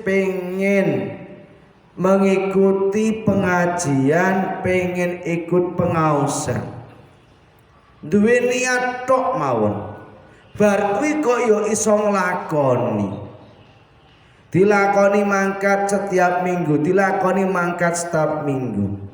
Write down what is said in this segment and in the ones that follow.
pengen mengikuti pengajian, pengen ikut pengausan, duwe niat tok mawon, bar kuwi kok yo iso nglakoni, dilakoni mangkat setiap minggu, dilakoni mangkat setiap minggu.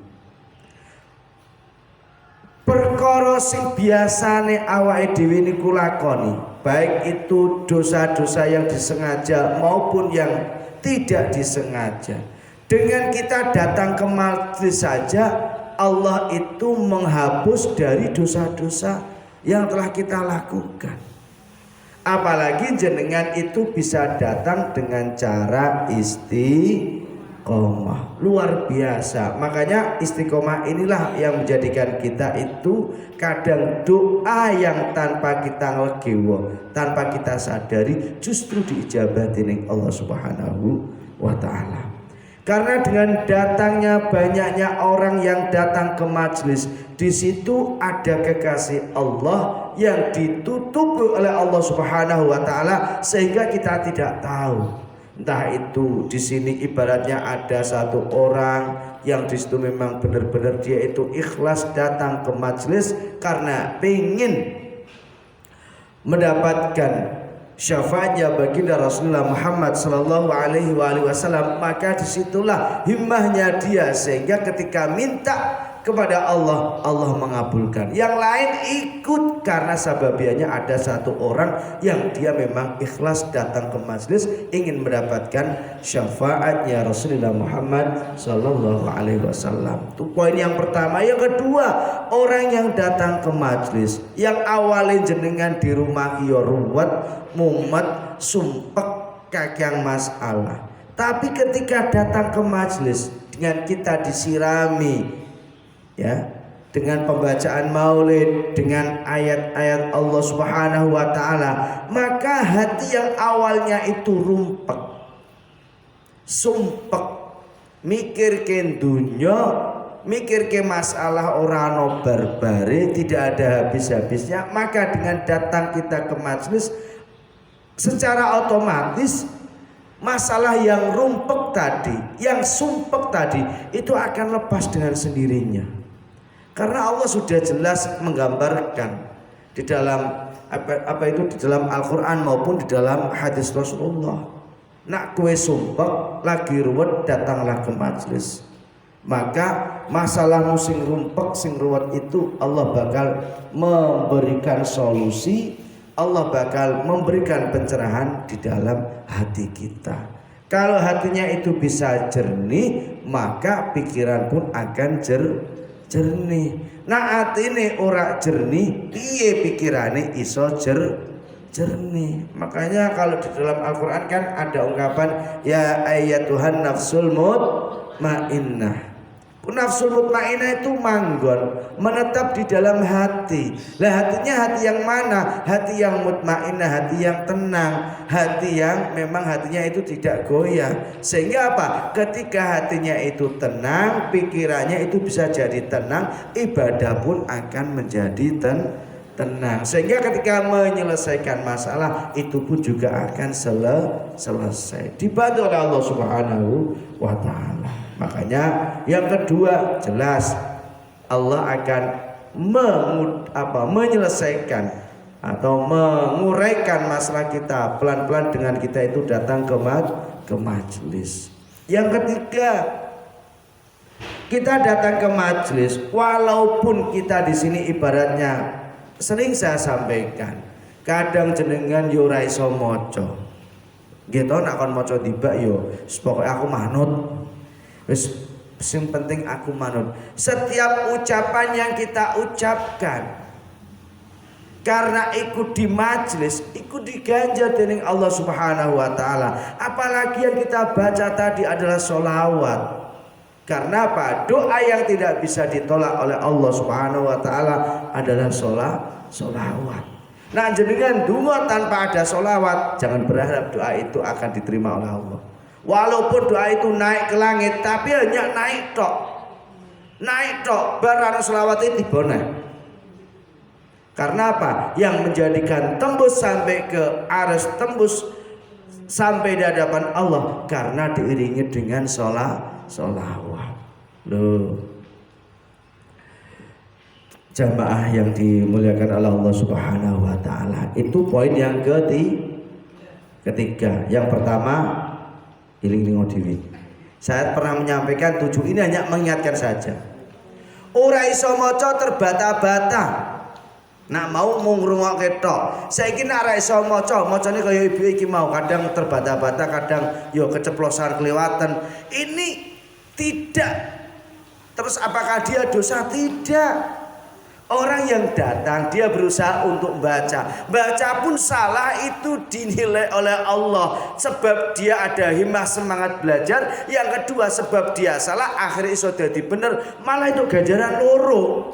Perkara sing biasane awake dhewe niku lakoni, baik itu dosa-dosa yang disengaja maupun yang tidak disengaja. Dengan kita datang ke majelis saja, Allah itu menghapus dari dosa-dosa yang telah kita lakukan. Apalagi jenengan itu bisa datang dengan cara istiqomah, luar biasa. Makanya istiqomah inilah yang menjadikan kita itu kadang doa yang tanpa kita ngelegewo, tanpa kita sadari justru diijabah dening Allah Subhanahu wa ta'ala. Karena dengan datangnya banyaknya orang yang datang ke majelis, di situ ada kekasih Allah yang ditutupi oleh Allah Subhanahu wa ta'ala sehingga kita tidak tahu. Entah itu di sini ibaratnya ada satu orang yang di situ memang benar-benar dia itu ikhlas datang ke majelis karena ingin mendapatkan syafaatnya baginda Rasulullah Muhammad sallallahu alaihi wasallam, maka disitulah himmahnya dia sehingga ketika minta kepada Allah, Allah mengabulkan. Yang lain ikut karena sababiannya ada satu orang yang dia memang ikhlas datang ke majelis ingin mendapatkan syafaatnya Rasulullah Muhammad sallallahu alaihi wasallam. Itu poin yang pertama. Yang kedua, orang yang datang ke majelis yang awalnya jenengan di rumah ya ruwet, mumet, sumpek, kakang masalah. Tapi ketika datang ke majelis dengan kita disirami ya, dengan pembacaan maulid, dengan ayat-ayat Allah Subhanahu wa ta'ala, maka hati yang awalnya itu rumpek, sumpek, mikir ke dunya, mikir ke masalah orang barbare, tidak ada habis-habisnya, maka dengan datang kita ke majelis secara otomatis masalah yang rumpek tadi, yang sumpek tadi itu akan lepas dengan sendirinya. Karena Allah sudah jelas menggambarkan di dalam apa itu di dalam Al-Qur'an maupun di dalam hadis Rasulullah. Nak kue sumpek lagi ruwet datanglah ke majelis. Maka masalahmu sing rumpek sing ruwet itu Allah bakal memberikan solusi, Allah bakal memberikan pencerahan di dalam hati kita. Kalau hatinya itu bisa jernih, maka pikiran pun akan jernih. Nah atine ora jernih, piye pikirane iso jernih. Makanya kalau di dalam Al-Qur'an kan ada ungkapan ya ayyatuhan nafsul mutmainnah. Nafsul mutmainnah itu manggon, menetap di dalam hati. Lah hatinya hati yang mana? Hati yang mutmainnah, hati yang tenang, hati yang memang hatinya itu tidak goyah. Sehingga apa? Ketika hatinya itu tenang, pikirannya itu bisa jadi tenang, ibadah pun akan menjadi tenang. Sehingga ketika menyelesaikan masalah itu pun juga akan selesai. Dibantu oleh Allah Subhanahu wa ta'ala. Makanya yang kedua jelas Allah akan menyelesaikan atau menguraikan masalah kita pelan-pelan dengan kita itu datang ke majelis. Yang ketiga, kita datang ke majelis walaupun kita di sini ibaratnya sering saya sampaikan, kadang jenengan yo ora iso maca. Gitu nak kon maca tiba yo, pokoke aku manut. Wis sing penting aku manut. Setiap ucapan yang kita ucapkan karena ikut di majelis, ikut diganjar dening Allah Subhanahu wa ta'ala. Apalagi yang kita baca tadi adalah sholawat. Karena apa? Doa yang tidak bisa ditolak oleh Allah Subhanahu wa ta'ala adalah sholawat. Nah jenengan donga tanpa ada sholawat, jangan berharap doa itu akan diterima oleh Allah. Walaupun doa itu naik ke langit, tapi hanya naik tok. Naik tok, barang sholawat itu diboneh. Karena apa? Yang menjadikan tembus sampai ke aras, tembus sampai di hadapan Allah karena diiringi dengan sholawat. Loh, jamaah yang dimuliakan oleh Allah Subhanahu wa taala, itu poin yang ketiga. Yang pertama, iling-iling dewi. Saya pernah menyampaikan 7 ini hanya mengingatkan saja. Ora iso maca terbata-bata. Nak mau ngrungokke tok. Saiki nek ora iso maca, macane kaya ibu iki mau, kadang terbata-bata, kadang yo keceplosan kelewatan. Ini tidak. Terus apakah dia dosa? Tidak. Orang yang datang dia berusaha untuk baca pun salah itu dinilai oleh Allah, sebab dia ada himmah semangat belajar. Yang kedua sebab dia salah akhirnya iso dadi bener, malah itu ganjaran loro.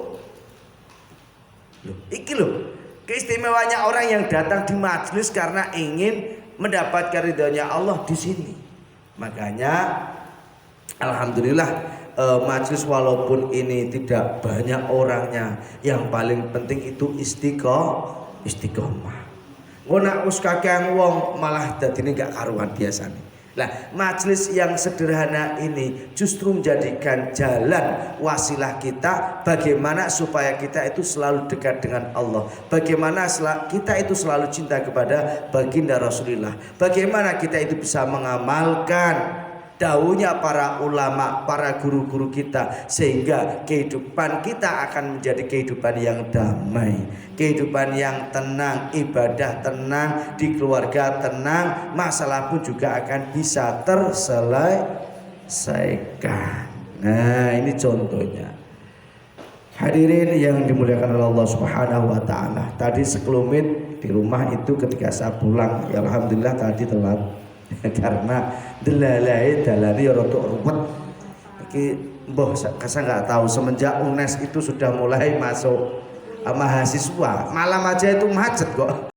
Iki loh keistimewanya orang yang datang di majelis karena ingin mendapatkan ridhonya Allah di sini. Makanya alhamdulillah majelis walaupun ini tidak banyak orangnya, yang paling penting itu istiqomah. Ngono us kakek wong malah dadine gak karuan biasanya. Lah, majelis yang sederhana ini justru menjadikan jalan wasilah kita bagaimana supaya kita itu selalu dekat dengan Allah. Bagaimana kita itu selalu cinta kepada baginda Rasulullah. Bagaimana kita itu bisa mengamalkan dawuhnya para ulama, para guru-guru kita, sehingga kehidupan kita akan menjadi kehidupan yang damai, kehidupan yang tenang, ibadah tenang, di keluarga tenang, masalah pun juga akan bisa terselesaikan. Nah, ini contohnya. Hadirin yang dimuliakan oleh Allah Subhanahu wa taala. Tadi sekelumit di rumah itu ketika saya pulang, ya alhamdulillah tadi telat. Karena delalai dalani rada ruwet. Iki mbah saya nggak tahu semenjak UNES itu sudah mulai masuk mahasiswa, malam aja itu macet kok.